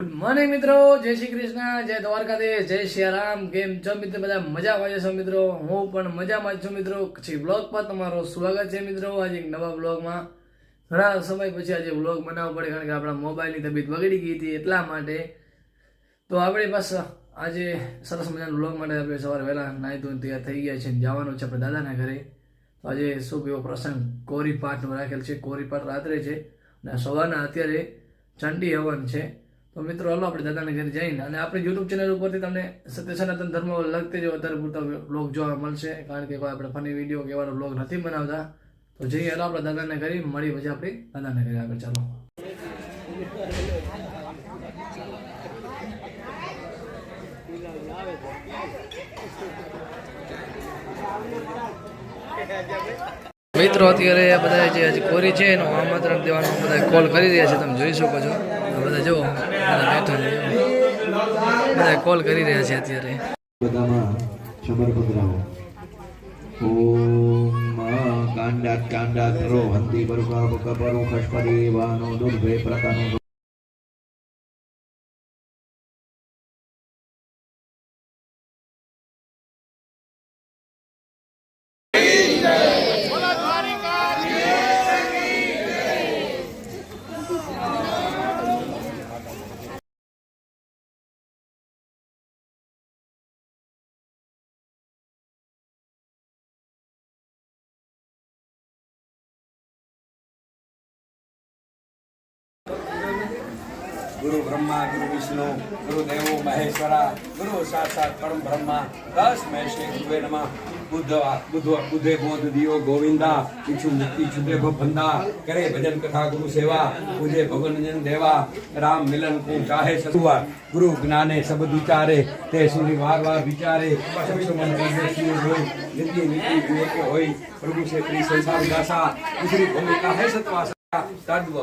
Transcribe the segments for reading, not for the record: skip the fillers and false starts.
Good morning મિત્રો, જય શ્રી કૃષ્ણ, જય દ્વારકાધીશ, જય સિયારામ। કેમ છો મિત્રો? બધા મજામાં છો મિત્રો? હું પણ મજામાં જ છું મિત્રો। પછી બ્લોગ પર તમારું સ્વાગત છે મિત્રો। આજે એક નવા બ્લોગમાં ઘણા સમય પછી આજે બ્લોગ બનાવવો પડે, કારણ કે આપણા મોબાઈલની તબિયત બગડી ગઈ હતી એટલા માટે। તો આપણી પાસે આજે સરસ મજાનો બ્લોગ માટે આપણે સવારે વહેલા નાહી ધોઈને તૈયાર થઈ ગયા છે, જવાનું છે આપણે દાદાના ઘરે। તો આજે શુભ એવો પ્રસંગ કોરીપાઠનો રાખેલ છે। કોરીપાઠ રાત્રે છે અને સવારના અત્યારે ચંડી હવન છે। તો મિત્રો હાલો આપણે દાદાના ઘરે જઈને અને આપણી યુટ્યુબ ચેનલ ઉપરથી તમને સત્ય સનાતન ધર્મ લગતી જ વધારે પૂરતા બ્લોગ જોવા મળશે, કારણ કે કોઈ આપણે ફની વિડીયો કે એવાનો બ્લોગ નથી બનાવતા। તો જઈએ હાલો આપણે દાદાના ઘરે મળી, પછી આપણે દાદાના ઘરે આગળ ચાલો। મિત્રો અત્યારે બધા જે હજી કોરી છે એનું આમંત્રણ દેવાનું બધા કોલ કરી રહ્યા છે, તમે જોઈ શકો છો। બધા જુઓ, બધા બેઠા છે, બધા કોલ કરી રહ્યા છે અત્યારે। બધામાં સમર્પિત રહો। ઓમ કાંડા કાંડા કરો હંતી બરુકા બકબરો ખશપરી વાનો દુર્ભે પ્રકાનો गुरु ब्रह्मा गुरु विष्णु गुरु देवो महेश्वरा गुरु साक्षात परम ब्रह्मा दस महेश्वरी गुरुवे नमः। बुद्धे बोध दियो गोविंदा इच्छु मुक्ति छुटे भंदा करे भजन कथा गुरु सेवा पूजे भगवान जन देवा राम मिलन को चाहे सतुआ गुरु ज्ञाने सब विचारे ते सुनि वार वार विचारे सब मन होई नित्य नीति विवेक होई प्रभु से प्रिय संसार दासा दूसरी भूमिका है सतवासा तद्व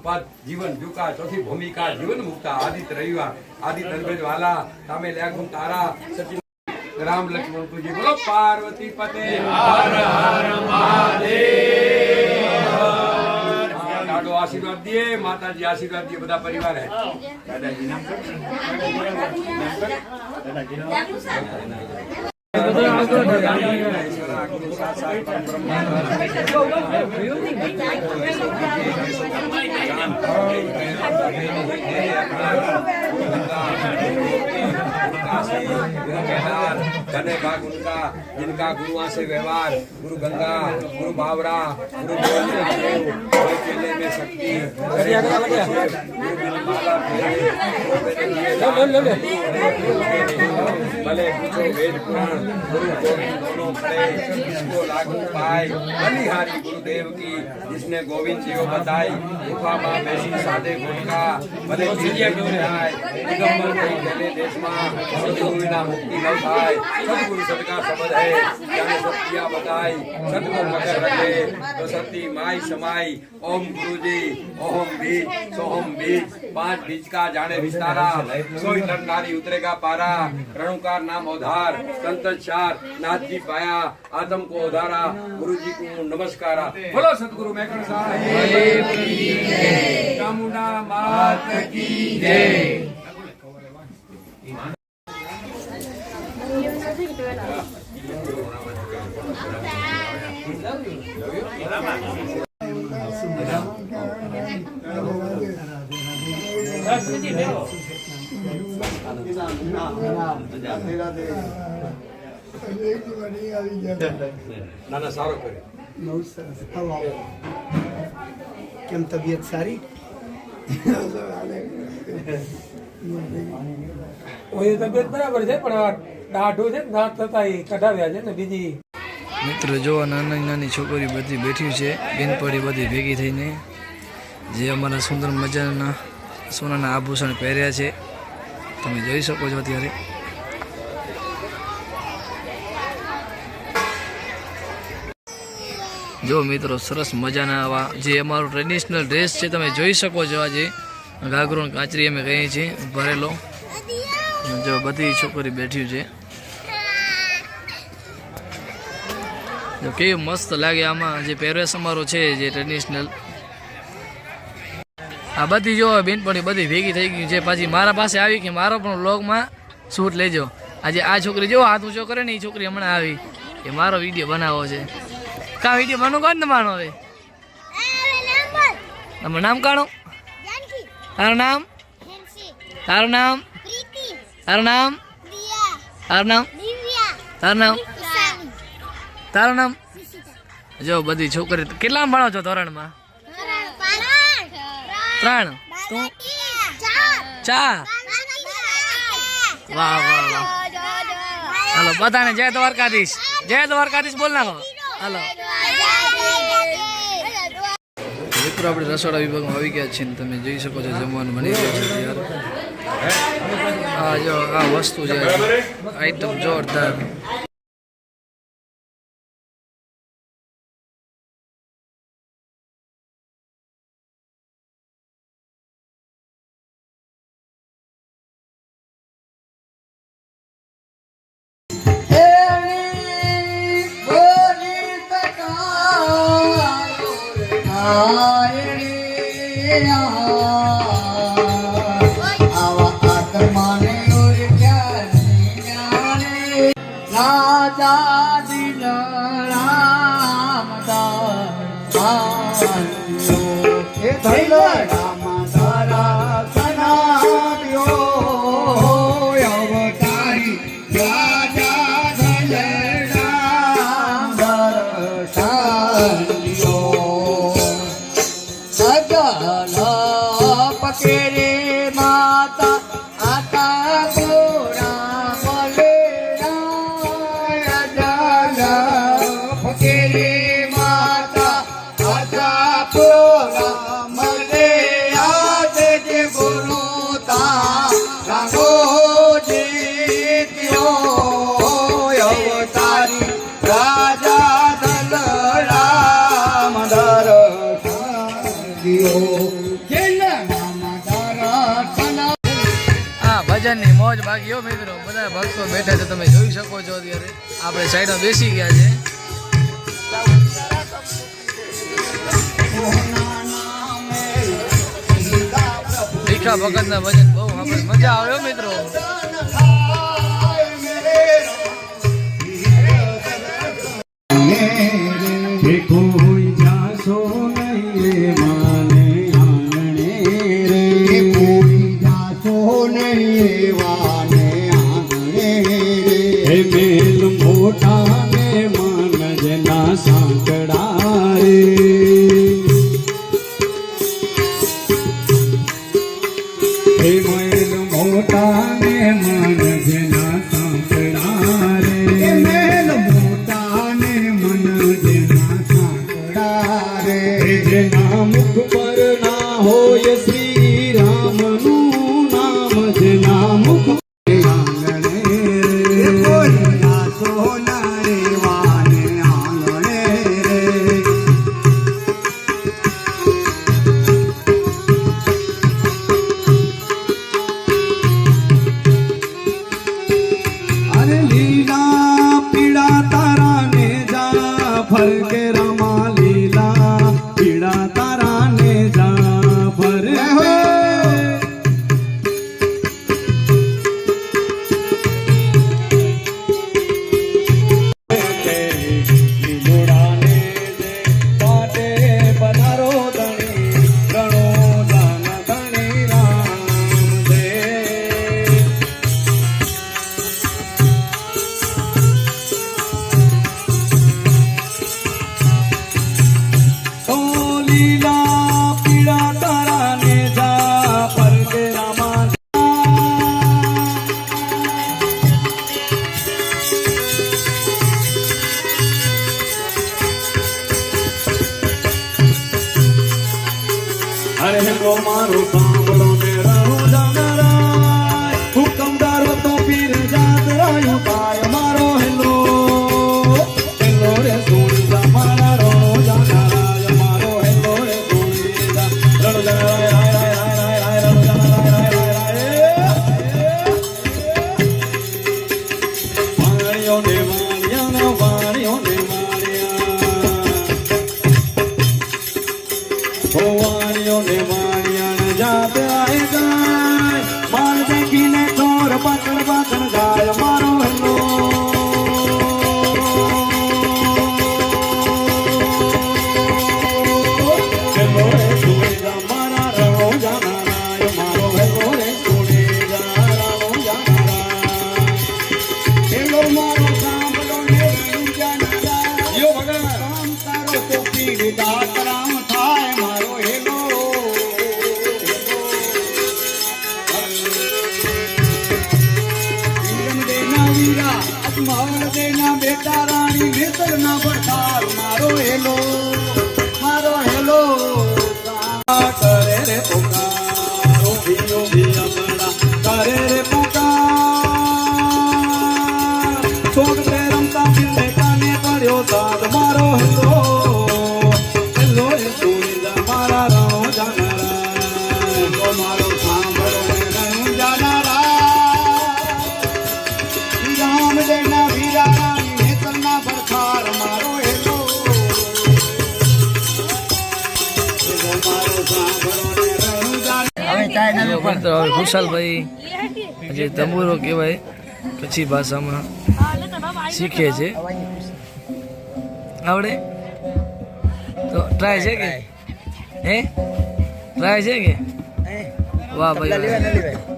पद जीवन जुका चौथी भूमिका जीवन मुक्ता आदित्य रविवार आदित्य नरभेज वाला तामे लेखुं तारा सचिन राम लक्ष्मण तुझे बोलो पार्वती पते हर हर महादेव। दादो आशीर्वाद दिए, माताजी आशीर्वाद दिए, बड़ा परिवार है। दादाजी नाम धन्य भाग उनका जिनका गुरुआ से व्यवहार गुरु गंगा गुरु बावरा गुरु चेले में शक्ति भले वेद पुराण गुरु दोनों खड़े इसको लागू पाए बलिहारी गुरुदेव की जिसने गोविंद जी को बताई गुफा मां बैसी सादे गुटका भले दिगंबर कोई चले देश मां सतगुरु बिना मुक्ति न थाय सतगुरु सदका समझ है जाने सत्या बताई सतगुरु मगर रखे तो सती माई समाई ओम गुरु जी ओम बीज सोहम बीज पांच बीज का जाने विस्तारा सोई नर नारी उतरेगा पारा रणुकार नाम उधार संतचार नाथ जी पाया आदम को उधारा गुरु जी को नमस्कारा। बोलो सतगुरु मैकड़ साहिब चामुंडा मात की जय। નાના સારો કરે બહુ સરસ આવો કેમ તબિયત સારી તબિયત બરાબર છે પણ દાઢો છે દાંત થતા એ કઢાવ્યા છે ને બીજી। મિત્રો જો નાની નાની છોકરી બધી બેઠી છે, બેનપણી બધી ભેગી થઈને, જે અમારા સુંદર મજાના સોનાના આભૂષણ પહેર્યા છે, તમે જોઈ શકો છો અત્યારે। જો મિત્રો સરસ મજાના આવા જે અમારું ટ્રેડિશનલ ડ્રેસ છે તમે જોઈ શકો છો। આજે ઘાઘરો કાચરી અમે કહીએ છીએ ભરેલો, જો બધી છોકરી બેઠી છે, જો કેવી મસ્ત લાગે આમાં જે પહેરવેશ અમારો છે જે ટ્રેડિશનલ। આ બધી જો બેનપણી બધી ભેગી થઈ ગઈ છે, પાછી મારા પાસે આવી કે મારો પણ વ્લોગમાં શૂટ લેજો. આજે આ છોકરી જો હાથ ઊંચો કરે ને એ છોકરી હમણાં આવી કે મારો વિડીયો બનાવવો છે. કા વિડીયો બનો કોણ તમારો? હવે તમારું નામ કાઢો. તારું નામ? તારું નામ? તારું નામ? તારું નામ? તારું નામ? તારું નામ? જો બધી છોકરી કેટલા ભણો છો? ધોરણમાં 3? તું 4? વાહ વાહ વાહ. હાલો બધાને જય દ્વારકાધીશ. જય દ્વારકાધીશ બોલ નાખો. હાલો મિત્રો આપણે રસોડા વિભાગમાં આવી ગયા છીએ ને તમે જોઈ શકો છો જમવાનું બની રહ્યું છે યાર. આ જો આ વસ્તુ છે, આઈટમ જોરદાર. ભજનની મોજ બાકી હો મિત્રો, બધા ભક્તો બેઠા છે તમે જોઈ શકો છો. અત્યારે આપણે સાઈડમાં બેસી ગયા છે. ભીખા ભગતના ભજન બહુ આપણે મજા આવ્યો મિત્રો. કોઈ જાશો નહીં રે માને આંગણે રે, કોઈ જાશો નહીં વાને આંગણે રે. હે મેલ મોટા ને માનજ ના સાંકડા રે, હે મેલ મોટા ને માનજ ના સાંકડા રે, મેલ મોટા ને મનજ જેના મુખ પર ના હોય શ્રી રામનું નામ, જેના મુખ આંગણે રે, કોઈ જાશો ના રે વાને આંગણે રે. કરે રે પુકાર સોગલે રમતા ફિરને કાને પડ્યો સાદ મારો હતો હેલો રે સુરીલા મારા રણો જાનારા તો મારો સાંભળો રે રણો જાનારા રામ દેના વીરા રાણી હેતલના પરખાર મારો હેલો મારો સાંભળો રે રણો જાનારા મિત્રો હવે ખુશાલભાઈ જે તંબુરો કહેવાય કચ્છી ભાષામાં શીખે છે આવડે તો ટ્રાય છે કે હે ટ્રાય છે કે વાહ ભાઈ